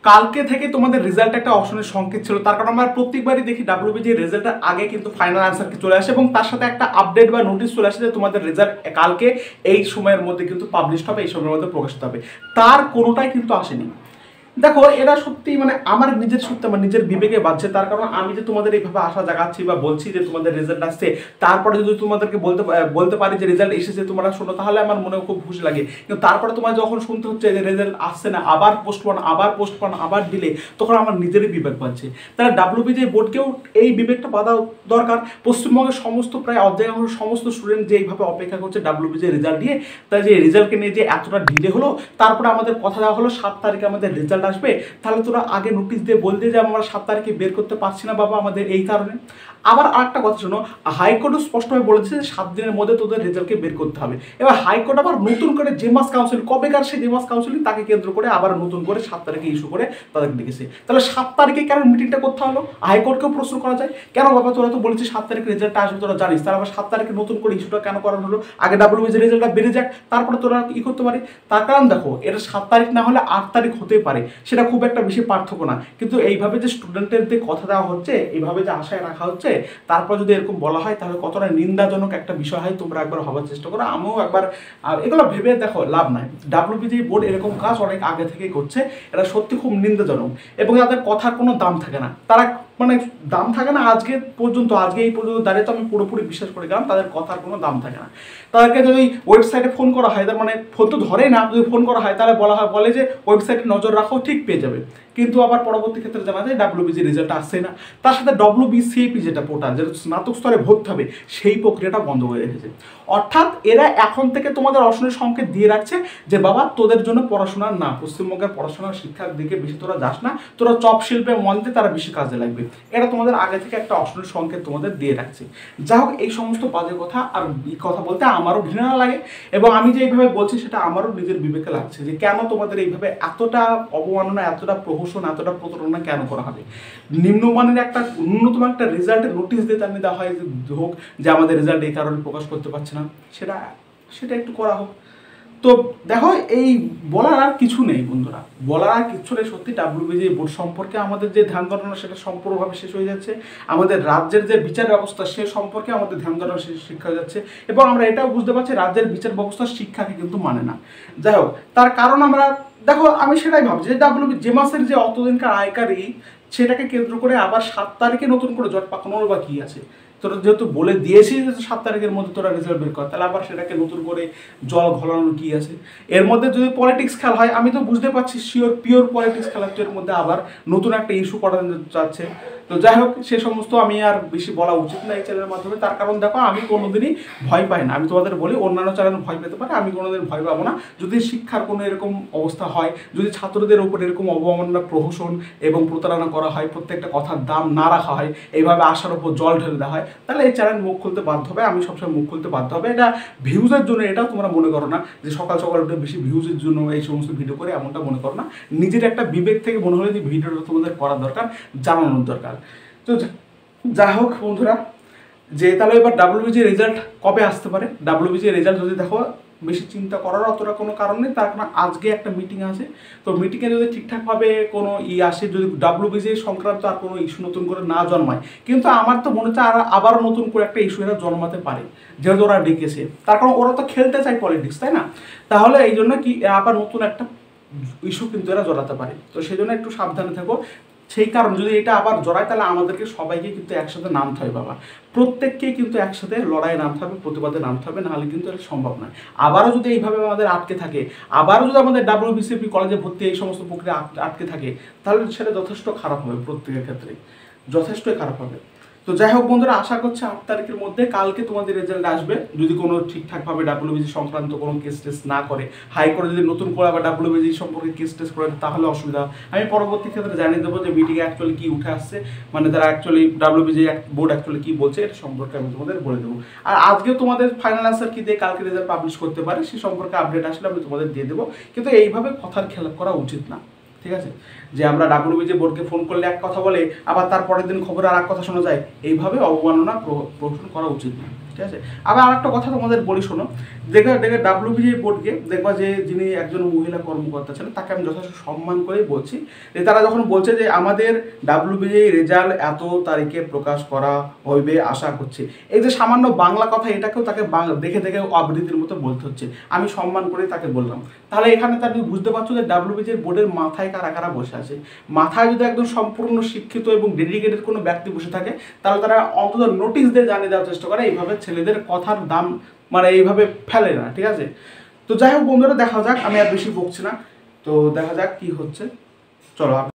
কালকে থেকে তোমাদের রেজাল্ট একটা অপশনের সংকেত ছিল, তার কারণ আমরা প্রত্যেকবারই দেখি ডাব্লিউবিজি রেজাল্টের আগে কিন্তু ফাইনাল আনসার চলে আসে এবং তার সাথে একটা আপডেট বা নোটিশ চলে আসে যে তোমাদের রেজাল্ট কালকে এই সময়ের মধ্যে কিন্তু পাবলিশ হবে, এই সময়ের মধ্যে প্রকাশিত হবে। তার কোনোটাই কিন্তু আসেনি। দেখো এরা সত্যি মানে আমার নিজের সত্যি আমার নিজের বিবেকে বাজছে, তার কারণ আমি যে তোমাদের এইভাবে আশা জাগাচ্ছি বা বলছি যে তোমাদের রেজাল্ট আসছে, তারপরে যদি তোমাদেরকে বলতে পারি যে রেজাল্ট এসেছে তোমরা শোনো, তাহলে আমার মনে খুব খুশি লাগে। কিন্তু তারপরে তোমার যখন শুনতে হচ্ছে যে রেজাল্ট আসছে না, আবার পোস্টপন আবার ডিলে, তখন আমার নিজেরই বিবেক বাজছে। তাহলে ডাব্লিউবিজি বোর্ডকেও এই বিবেকটা বাঁধা দরকার। পশ্চিমবঙ্গের সমস্ত প্রায় অর্ধেকাংশ সমস্ত স্টুডেন্ট যে এইভাবে অপেক্ষা করছে ডাব্লিউবিজি রেজাল্ট নিয়ে, তাই যে রেজাল্টকে নিয়ে যে এতটা ডিলে হলো, তারপরে আমাদের কথা দেওয়া হলো 7 তারিখে আমাদের রেজাল্ট আসবে, তাহলে তোরা আগে নোটিশ দিয়ে বলতে যে আমরা 7 তারিখে বের করতে পারছি না বাবা আমাদের এই কারণে। আবার আরেকটা কথা শোনো, হাইকোর্টও স্পষ্টভাবে বলেছে যে 7 দিনের মধ্যে তোদের রেজাল্টকে বের করতে হবে। এবার হাইকোর্ট আবার নতুন করে জেমাস কাউন্সিল, কবেকার সেই জেমাস কাউন্সিল তাকে কেন্দ্র করে আবার নতুন করে 7 তারিখে ইস্যু করে তাদেরকে ডেকেছে। তাহলে 7 তারিখে কেন মিটিংটা করতে হলো? হাইকোর্টকেও প্রশ্ন করা যায়, কেন বাবা তোরা তো বলেছিস 7 তারিখে রেজাল্টটা আসবে, তোরা জানিস, তাহলে আবার 7 তারিখে নতুন করে ইস্যুটা কেন করানো হলো? আগে ডাব্লিউবিজি রেজাল্টটা বেড়ে যাক, তারপরে তোরা করতে পারে। তার কারণ দেখো, এটা 7 তারিখ না হলে 8 তারিখ হতেই পারে, সেটা খুব একটা বেশি পার্থক্য না। কিন্তু এইভাবে যে স্টুডেন্টদের কথা দেওয়া হচ্ছে, এইভাবে যে আশায় রাখা হচ্ছে, তারপর যদি এরকম বলা হয় তাহলে কতটা নিন্দাজনক একটা বিষয় হয় তোমরা একবার ভাবার চেষ্টা করো। আমিও একবার এগুলো ভেবে দেখো, লাভ নাই। ডাব্লিউবিজি বোর্ড এরকম কাজ অনেক আগে থেকেই করছে, এটা সত্যি খুব নিন্দাজনক এবং তাদের কথার কোনো দাম থাকে না। তারা মানে দাম থাকে না আজকে এই পর্যন্ত দাঁড়িয়ে তো আমি পুরোপুরি বিশ্বাস করে গেলাম তাদের কথার কোনো দাম থাকে না। তাদেরকে যদি ওয়েবসাইটে ফোন করা হয়, তার মানে ফোন তো ধরে না, যদি ফোন করা হয় তাহলে বলে যে ওয়েবসাইটে নজর রাখো, ঠিক পেয়ে যাবে। কিন্তু আবার পরবর্তী ক্ষেত্রে জানা যায় ডাব্লিউবিজি রেজাল্ট আসছে না, তার সাথে ডব্লিউবিসিএপি যেটা পোর্টাল, যেটা স্নাতক স্তরে ভর্তি হবে, সেই প্রক্রিয়াটা বন্ধ করে রেখেছে। অর্থাৎ এরা এখন থেকে তোমাদের অসনের সংকেত দিয়ে রাখছে যে বাবা তোদের জন্য পড়াশোনা না, পশ্চিমবঙ্গের পড়াশোনার শিক্ষার দিকে বেশি তোরা যাস না, তোরা চপ শিল্পে মন দিয়ে তারা বেশি কাজে লাগবে। এটা তোমাদের আগে থেকে একটা অসনের সংকেত তোমাদের দিয়ে রাখছে। যাই হোক, এই সমস্ত বাজে কথা আর এই কথা বলতে আমারও ঘৃণা লাগে এবং আমি যে এইভাবে বলছি সেটা আমারও নিজের বিবেকে লাগছে যে কেন তোমাদের এইভাবে এতটা অবমাননা, এতটা প্রহসন, এতটা প্রতারণা কেন করা হবে। নিম্নমানের একটা ন্যূনতম একটা রেজাল্টের নোটিশ দিয়ে তার দেওয়া হয় যে হোক যে আমাদের রেজাল্ট এই কারণে প্রকাশ করতে পারছে না, সেটা একটু করা হোক। তো দেখো, এই বলার আর কিছু নেই বন্ধুরা, বলার আর কিছু নেই। সত্যি ডাব্লিউবিজি বোর্ড সম্পর্কে আমাদের যে ধ্যান ধারণা সেটা সম্পূর্ণভাবে শেষ হয়ে যাচ্ছে। আমাদের রাজ্যের যে বিচার ব্যবস্থা সে সম্পর্কে আমাদের ধ্যান ধারণা শিক্ষা হয়ে যাচ্ছে এবং আমরা এটাও বুঝতে পারছি রাজ্যের বিচার ব্যবস্থা শিক্ষাকে কিন্তু মানে না। যাই হোক, তার কারণ আমরা দেখো, আমি সেটাই ভাবছি যে জেমাসের যে অতদিনকার আয়কারী, সেটাকে কেন্দ্র করে আবার 7 তারিখে নতুন করে জট পাকানোর বা কি আছে? তোরা যেহেতু বলে দিয়েছিস যে 7 তারিখের মধ্যে তোরা রেজাল্ট বের কর, তাহলে আবার সেটাকে নতুন করে জল ঘোলানোর কি আছে? এর মধ্যে যদি পলিটিক্স খেলা হয়, আমি তো বুঝতে পারছি পিওর পলিটিক্স খেলা হচ্ছে, এর মধ্যে আবার নতুন একটা ইস্যু করা যাচ্ছে। তো যাই হোক, সে সমস্ত আমি আর বেশি বলা উচিত না এই চ্যানেলের মাধ্যমে। তার কারণ দেখো, আমি কোনোদিনই ভয় পাই না। আমি তোমাদের বলি অন্যান্য চ্যানেল ভয় পেতে পারে, আমি কোনোদিন ভয় পাবো না। যদি শিক্ষার কোনো এরকম অবস্থা হয়, যদি ছাত্রদের উপর এরকম অবমাননা, প্রহসন এবং প্রতারণা করা হয়, প্রত্যেকটা কথার দাম না রাখা হয়, এইভাবে আশার উপর জল ঢেলে দেওয়া হয়, তাহলে এই চ্যানেল মুখ খুলতে বাধ্য হবে। আমি সবসময় মুখ খুলতে বাধ্য হবে। এটা ভিউজের জন্য, এটাও তোমরা মনে করো না যে সকাল সকাল উঠে বেশি ভিউজের জন্য এই সমস্ত ভিডিও করে, এমনটা মনে করো না। নিজের একটা বিবেক থেকে মনে হলে যে ভিডিওটা তোমাদের করার দরকার, জানানোর দরকার। তো যাই হোক বন্ধুরা, যে তাহলে এবার ডাব্লিউবিজি রেজাল্ট কবে আসতে পারে? ডাব্লিউবিজি রেজাল্ট যদি দেখো, বেশি চিন্তা করার অতটা কোনো কারণ নেই। তার কারণ আজকে একটা মিটিং আছে, তো মিটিংয়ে যদি ঠিকঠাকভাবে কোনো আসে, যদি ডাব্লিউবিজি সংক্রান্ত আর কোনো ইস্যু নতুন করে না জন্মায়, কিন্তু আমার তো মনে হচ্ছে আবার নতুন করে একটা ইস্যু এরা জন্মাতে পারে, যেহেতু ওরা ডেকেছে। তার কারণ ওরা তো খেলতে চায় পলিটিক্স, তাই না? তাহলে এই জন্য কি আবার নতুন একটা ইস্যু কিন্তু এরা জড়াতে পারে। তো সেই জন্য একটু সাবধানে থাকো। সেই কারণ যদি এটা আবার জড়ায়, তাহলে আমাদেরকে সবাইকে কিন্তু একসাথে নামতে হবে বাবা, প্রত্যেককেই কিন্তু একসাথে লড়াইয়ে নামতে হবে, প্রতিবাদে নামতে হবে, নাহলে কিন্তু এটা সম্ভব নয়। আবারও যদি এইভাবে আমাদের আটকে থাকে, আবারও যদি আমাদের ডাব্লিউবিসিএপি কলেজে ভর্তি এই সমস্ত প্রক্রিয়া আটকে থাকে, তাহলে সেটা যথেষ্ট খারাপ হবে, প্রত্যেকের ক্ষেত্রে যথেষ্টই খারাপ হবে। তো যাই হোক বন্ধুরা, আশা করছি 8 তারিখের মধ্যে কালকে তোমাদের রেজাল্ট আসবে, যদি কোনো ঠিকঠাকভাবে ডাব্লিউবিজি সংক্রান্ত কোনো কেস টেস্ট না করে। হাইকোর্টে যদি নতুন করে আবার ডাব্লিউবিজি সম্পর্কে কেস টেস্ট করে, তাহলে অসুবিধা। আমি পরবর্তী ক্ষেত্রে জানিয়ে দেবো যে মিটিংয়ে অ্যাকচুয়ালি কী উঠে আসছে, মানে তারা অ্যাকচুয়ালি ডাব্লিউবিজি বোর্ড অ্যাকচুয়ালি কী বলছে, এটা সম্পর্কে আমি তোমাদের বলে দেবো। আর আজকে তোমাদের ফাইনাল আনসার কী দিয়ে কালকে রেজাল্ট পাবলিশ করতে পারে, সে সম্পর্কে আপডেট আসলে আমি তোমাদের দিয়ে দেবো। কিন্তু এইভাবে কথার খেলাপ করা উচিত না, ঠিক আছে? যে আমরা ডাব্লিউবিজি বোর্ডকে ফোন করলে এক কথা বলে, আবার তার পরের দিন খবরে আর এক কথা শোনা যায়, এইভাবে অবমাননা প্রদর্শন করা উচিত না। ঠিক আছে। আবার আরেকটা কথা তোমাদের বলি, শোনো, দেখে ডাব্লিউবিজিএ বোর্ডকে দেখবা যে যিনি একজন মহিলা কর্মকর্তা ছিলেন তাকে আমি যথেষ্ট সম্মান করেই বলছি, যে তারা যখন বলছে যে আমাদের ডাব্লিউবিজিএ রেজাল্ট এত তারিখে প্রকাশ করা হইবে আশা করছি, এই যে সামান্য বাংলা কথা এটাকেও তাকে দেখে দেখে আবৃত্তির মতো বলতে হচ্ছে, আমি সম্মান করে তাকে বললাম। তাহলে এখানে তার বুঝতে পারছো যে ডাব্লিউবিজিএ বোর্ডের মাথায় কারা কারা বসে আছে। মাথায় যদি একদম সম্পূর্ণ শিক্ষিত এবং ডেডিকেটেড কোনো ব্যক্তি বসে থাকে তাহলে তারা অন্তত নোটিশ দিয়ে জানিয়ে দেওয়ার চেষ্টা করে, এইভাবে ছেলেদের কথার দাম মানে এইভাবে ফেলে না, ঠিক আছে। তো যাই হোক বন্ধুরা, দেখা যাক, আমি আর বেশি বকছি না, তো দেখা যাক কি হচ্ছে, চলো।